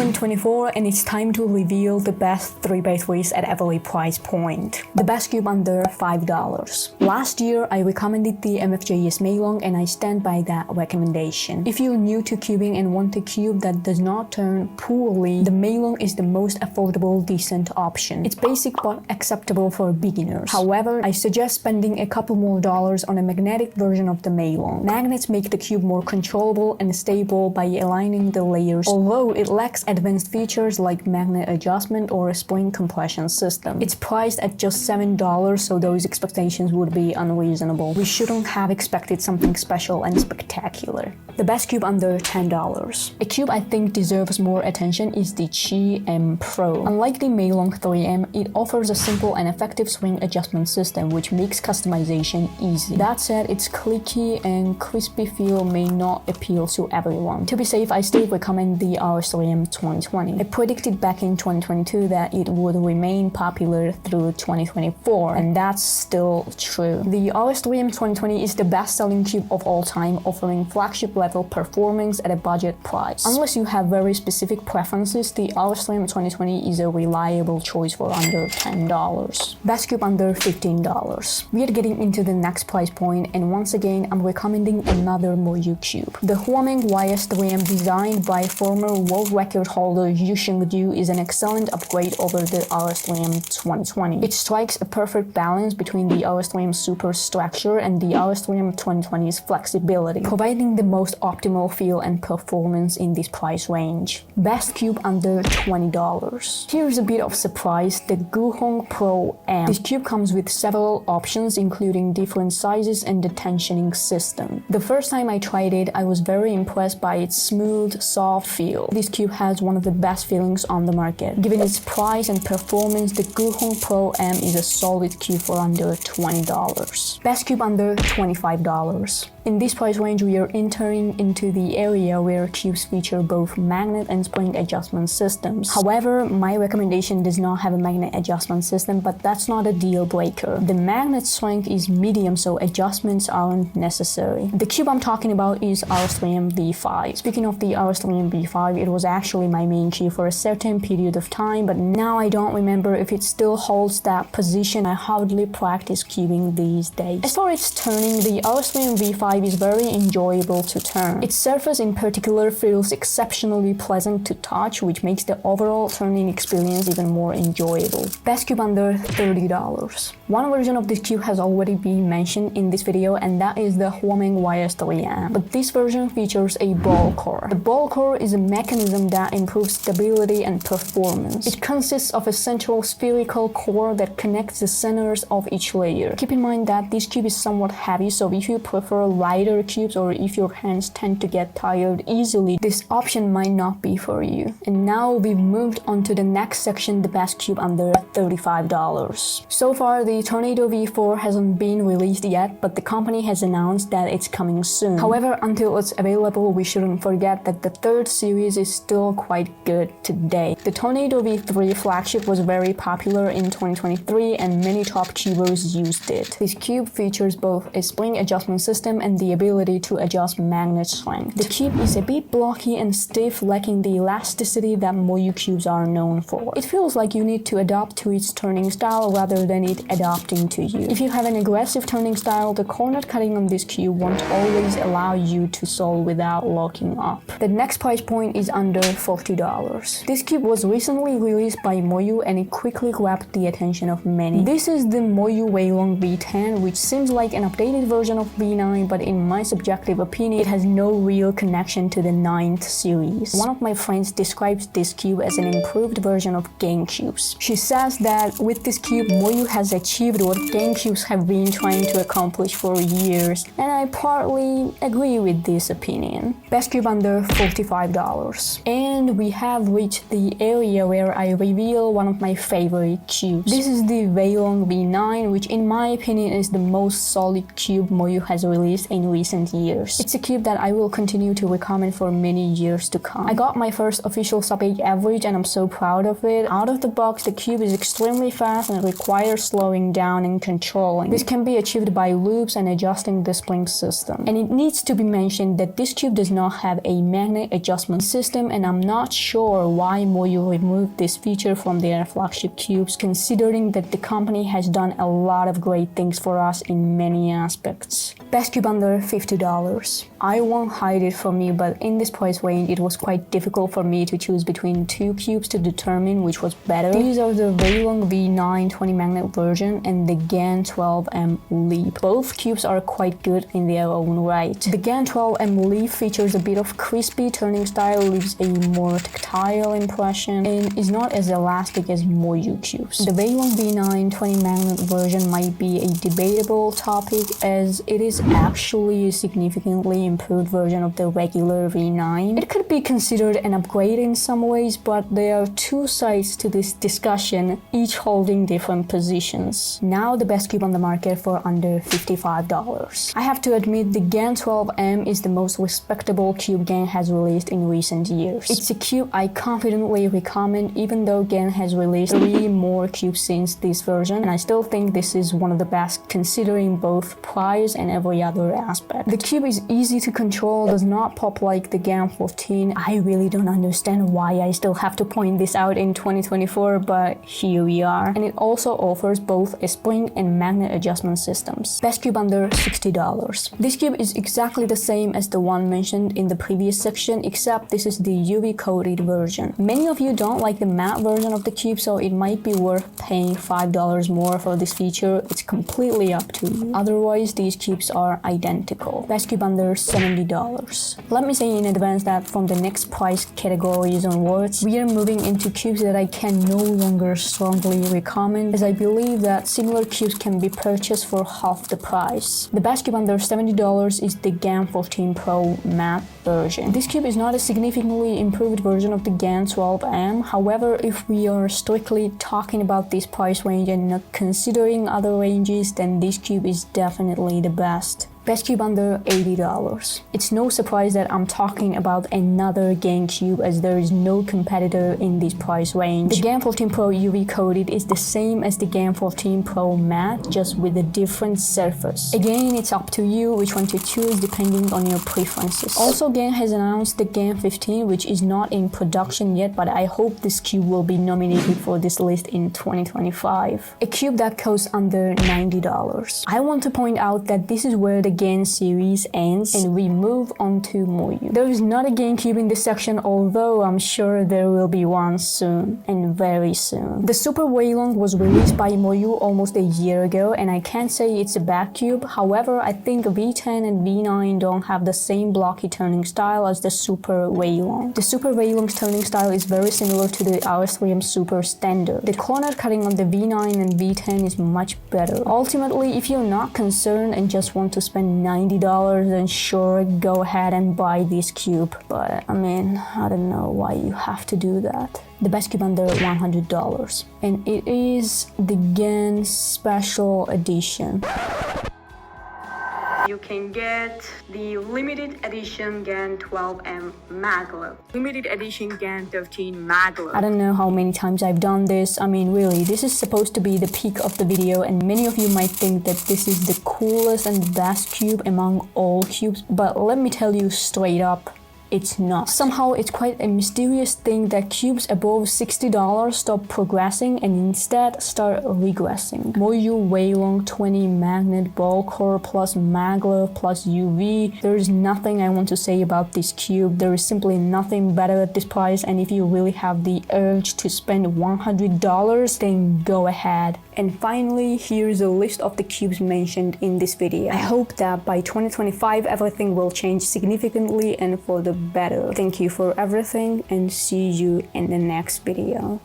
2024 and it's time to reveal the best 3x3s at every price point. The best cube under $5. Last year, I recommended the MFJS Meilong and I stand by that recommendation. If you're new to cubing and want a cube that does not turn poorly, the Meilong is the most affordable, decent option. It's basic but acceptable for beginners. However, I suggest spending a couple more dollars on a magnetic version of the Meilong. Magnets make the cube more controllable and stable by aligning the layers, although it lacks advanced features like magnet adjustment or a spring compression system. It's priced at just $7, so those expectations would be unreasonable. We shouldn't have expected something special and spectacular. The best cube under $10. A cube I think deserves more attention is the Qi M Pro. Unlike the Meilong 3M, it offers a simple and effective swing adjustment system which makes customization easy. That said, its clicky and crispy feel may not appeal to everyone. To be safe, I still recommend the RS3M 2020. I predicted back in 2022 that it would remain popular through 2024, and that's still true. The RS3M 2020 is the best-selling cube of all time, offering flagship-level performance at a budget price. Unless you have very specific preferences, the RS3M 2020 is a reliable choice for under $10. Best cube under $15. We are getting into the next price point, and once again, I'm recommending another Moyu cube. The Huameng YS3M, designed by former world record holder Yu Xingdu, is an excellent upgrade over the RS3M 2020. It strikes a perfect balance between the RS3M Super structure and the RS3M 2020's flexibility, providing the most optimal feel and performance in this price range. Best cube under $20. Here's a bit of surprise, the Guhong Pro M. This cube comes with several options, including different sizes and the tensioning system. The first time I tried it, I was very impressed by its smooth, soft feel. This cube has one of the best feelings on the market. Given its price and performance, the Guhong Pro M is a solid cube for under $20. Best cube under $25. In this price range, we are entering into the area where cubes feature both magnet and spring adjustment systems. However, my recommendation does not have a magnet adjustment system, but that's not a deal breaker. The magnet strength is medium, so adjustments aren't necessary. The cube I'm talking about is RS3M V5. Speaking of the RS3M V5, it was actually my main cube for a certain period of time, but now I don't remember if it still holds that position. I hardly practice cubing these days. As far as turning, the RS3M V5 is very enjoyable to turn. Its surface in particular feels exceptionally pleasant to touch, which makes the overall turning experience even more enjoyable. Best cube under $30. One version of this cube has already been mentioned in this video, and that is the Huameng YS3M. But this version features a ball core. The ball core is a mechanism that improves stability and performance. It consists of a central spherical core that connects the centers of each layer. Keep in mind that this cube is somewhat heavy, so if you prefer lighter cubes or if your hands tend to get tired easily, this option might not be for you. And now we've moved on to the next section, the best cube under $35. So far, the Tornado V4 hasn't been released yet, but the company has announced that it's coming soon. However, until it's available, we shouldn't forget that the third series is still quite good today. The Tornado V3 flagship was very popular in 2023 and many top cubers used it. This cube features both a spring adjustment system and the ability to adjust magnet strength. The cube is a bit blocky and stiff, lacking the elasticity that Moyu cubes are known for. It feels like you need to adapt to its turning style rather than it adapting to you. If you have an aggressive turning style, the corner cutting on this cube won't always allow you to solve without locking up. The next price point is under $40. This cube was recently released by Moyu and it quickly grabbed the attention of many. This is the Moyu Weilong V10, which seems like an updated version of V9, but in my subjective opinion, it has no real connection to the 9th series. One of my friends describes this cube as an improved version of GameCubes. She says that with this cube, Moyu has achieved what GameCubes have been trying to accomplish for years, and I partly agree with this opinion. Best cube under $45. And we have reached the area where I reveal one of my favorite cubes. This is the Weilong V9, which in my opinion is the most solid cube Moyu has released in recent years. It's a cube that I will continue to recommend for many years to come. I got my first official sub-8 average and I'm so proud of it. Out of the box, the cube is extremely fast and requires slowing down and controlling. This can be achieved by loops and adjusting the spring system. And it needs to be mentioned that this cube does not have a magnet adjustment system, and I'm not sure why Moyu removed this feature from their flagship cubes, considering that the company has done a lot of great things for us in many aspects. Best cube under $50. I won't hide it from you, but in this price range, it was quite difficult for me to choose between two cubes to determine which was better. These are the Weilong V9 20 magnet version and the GAN 12M Leap. Both cubes are quite good in their own right. The GAN 12M Leap features a bit of crispy turning style, leaves a more tactile impression, and is not as elastic as Moyu cubes. The Weilong V9 20 magnet version might be a debatable topic, as it is actually a significantly improved version of the regular V9. It could be considered an upgrade in some ways, but there are two sides to this discussion, each holding different positions. Now the best cube on the market for under $55. I have to admit the GAN 12M is the most respectable cube GAN has released in recent years. It's a cube I confidently recommend, even though GAN has released 3 more cubes since this version, and I still think this is one of the best considering both price and every other aspect. The cube is easy to control, does not pop like the GAN 14. I really don't understand why I still have to point this out in 2024, but here we are. And it also offers both a spring and magnet adjustment systems. Best cube under $60. This cube is exactly the same as the one mentioned in the previous section, except this is the UV coated version. Many of you don't like the matte version of the cube, so it might be worth paying $5 more for this feature. It's completely up to you. Otherwise, these cubes are identical. Best cube under $70. Let me say in advance that from the next price categories onwards, we are moving into cubes that I can no longer strongly recommend, as I believe that similar cubes can be purchased for half the price. The best cube under $70 is the GAN 14 Pro matte version. This cube is not a significantly improved version of the GAN 12M. However, if we are strictly talking about this price range and not considering other ranges, then this cube is definitely the best. Best cube under $80. It's no surprise that I'm talking about another GAN cube, as there is no competitor in this price range. The GAN 14 Pro UV coated is the same as the GAN 14 Pro matte, just with a different surface. Again, it's up to you which one to choose depending on your preferences. Also, GAN has announced the GAN 15, which is not in production yet, but I hope this cube will be nominated for this list in 2025. A cube that costs under $90. I want to point out that this is where the GAN series ends and we move on to Moyu. There is not a GAN cube in this section, although I'm sure there will be one soon, and very soon. The Super Weilong was released by Moyu almost a year ago, and I can't say it's a bad cube. However, I think V10 and V9 don't have the same blocky turning style as the Super Weilong. The Super Weilong's turning style is very similar to the RS3M Super Standard. The corner cutting on the V9 and V10 is much better. Ultimately, if you're not concerned and just want to spend $90, then sure, go ahead and buy this cube. But I mean, I don't know why you have to do that. The best cube under $100, and it is the GAN Special Edition. You can get the limited edition GAN 12M maglev, limited edition GAN 13 maglev. I don't know how many times I've done this. I mean, really, this is supposed to be the peak of the video, and many of you might think that this is the coolest and best cube among all cubes, but let me tell you straight up, it's not. Somehow, it's quite a mysterious thing that cubes above $60 stop progressing and instead start regressing. Moyu Weilong 20 magnet ball core plus maglev plus UV. There is nothing I want to say about this cube. There is simply nothing better at this price, and if you really have the urge to spend $100, then go ahead. And finally, here's a list of the cubes mentioned in this video. I hope that by 2025 everything will change significantly and for the better. Thank you for everything, and see you in the next video.